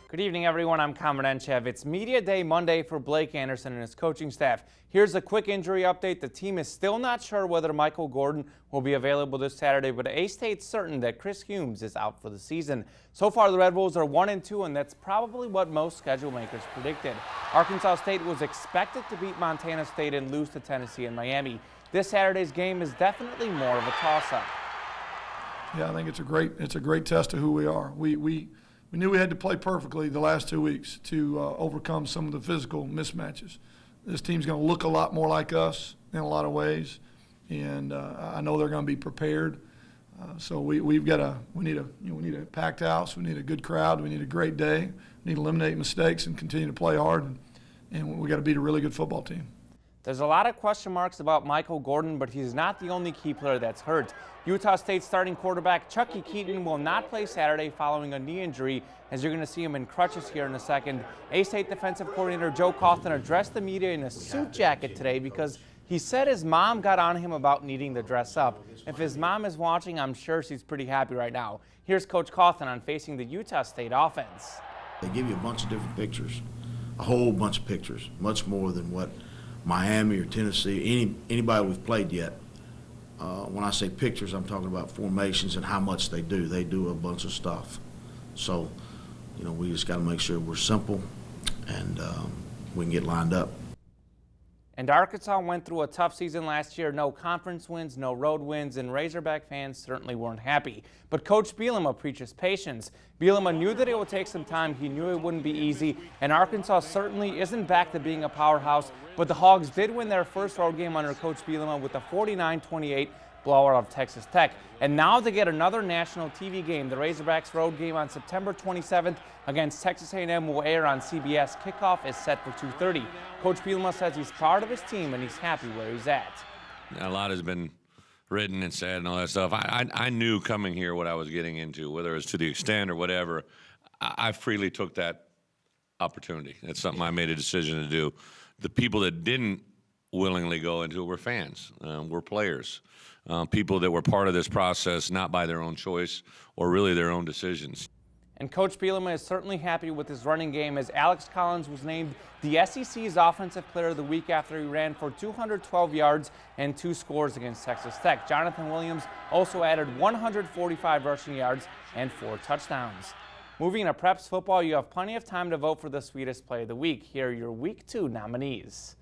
Good evening, everyone. I'm Cameron Enchev. It's Media Day Monday for Blake Anderson and his coaching staff. Here's a quick injury update. The team is still not sure whether Michael Gordon will be available this Saturday, but A-State's certain that Chris Humes is out for the season. So far, the Red Wolves are 1-2, and that's probably what most schedule makers predicted. Arkansas State was expected to beat Montana State and lose to Tennessee and Miami. This Saturday's game is definitely more of a toss-up. Yeah, I think it's a great test of who we are. We knew we had to play perfectly the last 2 weeks to overcome some of the physical mismatches. This team's going to look a lot more like us in a lot of ways, and I know they're going to be prepared. So we need a packed house. We need a good crowd. We need a great day. We need to eliminate mistakes and continue to play hard, and we got to beat a really good football team. There's a lot of question marks about Michael Gordon, but he's not the only key player that's hurt. Utah State starting quarterback Chucky Keaton will not play Saturday following a knee injury, as you're going to see him in crutches here in a second. A-State defensive coordinator Joe Coughlin addressed the media in a suit jacket today because he said his mom got on him about needing to dress up. If his mom is watching, I'm sure she's pretty happy right now. Here's Coach Coughlin on facing the Utah State offense. They give you a bunch of different pictures, a whole bunch of pictures, much more than what Miami or Tennessee, anybody we've played yet. When I say pictures, I'm talking about formations and how much they do. They do a bunch of stuff. So, we just got to make sure we're simple and we can get lined up. And Arkansas went through a tough season last year. No conference wins, no road wins, and Razorback fans certainly weren't happy. But Coach Bielema preaches patience. Bielema knew that it would take some time. He knew it wouldn't be easy. And Arkansas certainly isn't back to being a powerhouse. But the Hogs did win their first road game under Coach Bielema with a 49-28 blowout of Texas Tech. And now they get another national TV game. The Razorbacks road game on September 27th against Texas A&M will air on CBS. Kickoff is set for 2:30. Coach Bielema says he's proud of his team and he's happy where he's at. A lot has been written and said and all that stuff. I knew coming here what I was getting into, whether it was to the extent or whatever. I freely took that opportunity. That's something I made a decision to do. The people that didn't willingly go into it were fans, were players, people that were part of this process, not by their own choice or really their own decisions. And Coach Bielema is certainly happy with his running game, as Alex Collins was named the SEC's Offensive Player of the Week after he ran for 212 yards and 2 scores against Texas Tech. Jonathan Williams also added 145 rushing yards and 4 touchdowns. Moving to Preps football, you have plenty of time to vote for the sweetest play of the week. Here are your Week 2 nominees.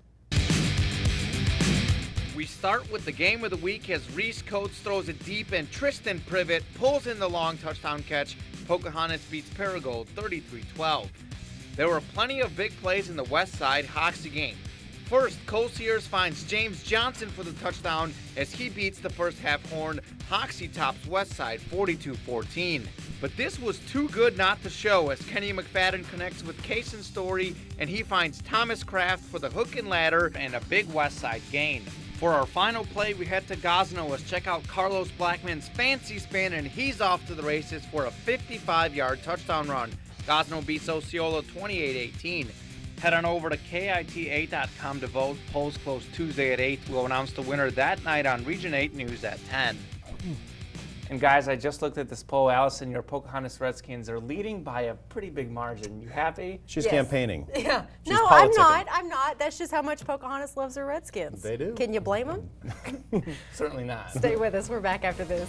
We start with the game of the week as Reese Coates throws it deep and Tristan Privet pulls in the long touchdown catch. Pocahontas beats Paragould 33-12. There were plenty of big plays in the West Side Hoxie game. First, Cole Sears finds James Johnson for the touchdown as he beats the first half horn. Hoxie tops Westside 42-14. But this was too good not to show as Kenny McFadden connects with Kaysen Story and he finds Thomas Kraft for the hook and ladder and a big Westside gain. For our final play, we head to Gosnell as check out Carlos Blackman's fancy spin and he's off to the races for a 55-yard touchdown run. Gosnell beats Osceola 28-18. Head on over to KIT8.com to vote. Polls close Tuesday at 8. We'll announce the winner that night on Region 8 News at 10. And guys, I just looked at this poll. Allison, your Pocahontas Redskins are leading by a pretty big margin. You happy? She's campaigning. Yeah. She's no, politicking. I'm not. That's just how much Pocahontas loves her Redskins. They do. Can you blame them? Certainly not. Stay with us. We're back after this.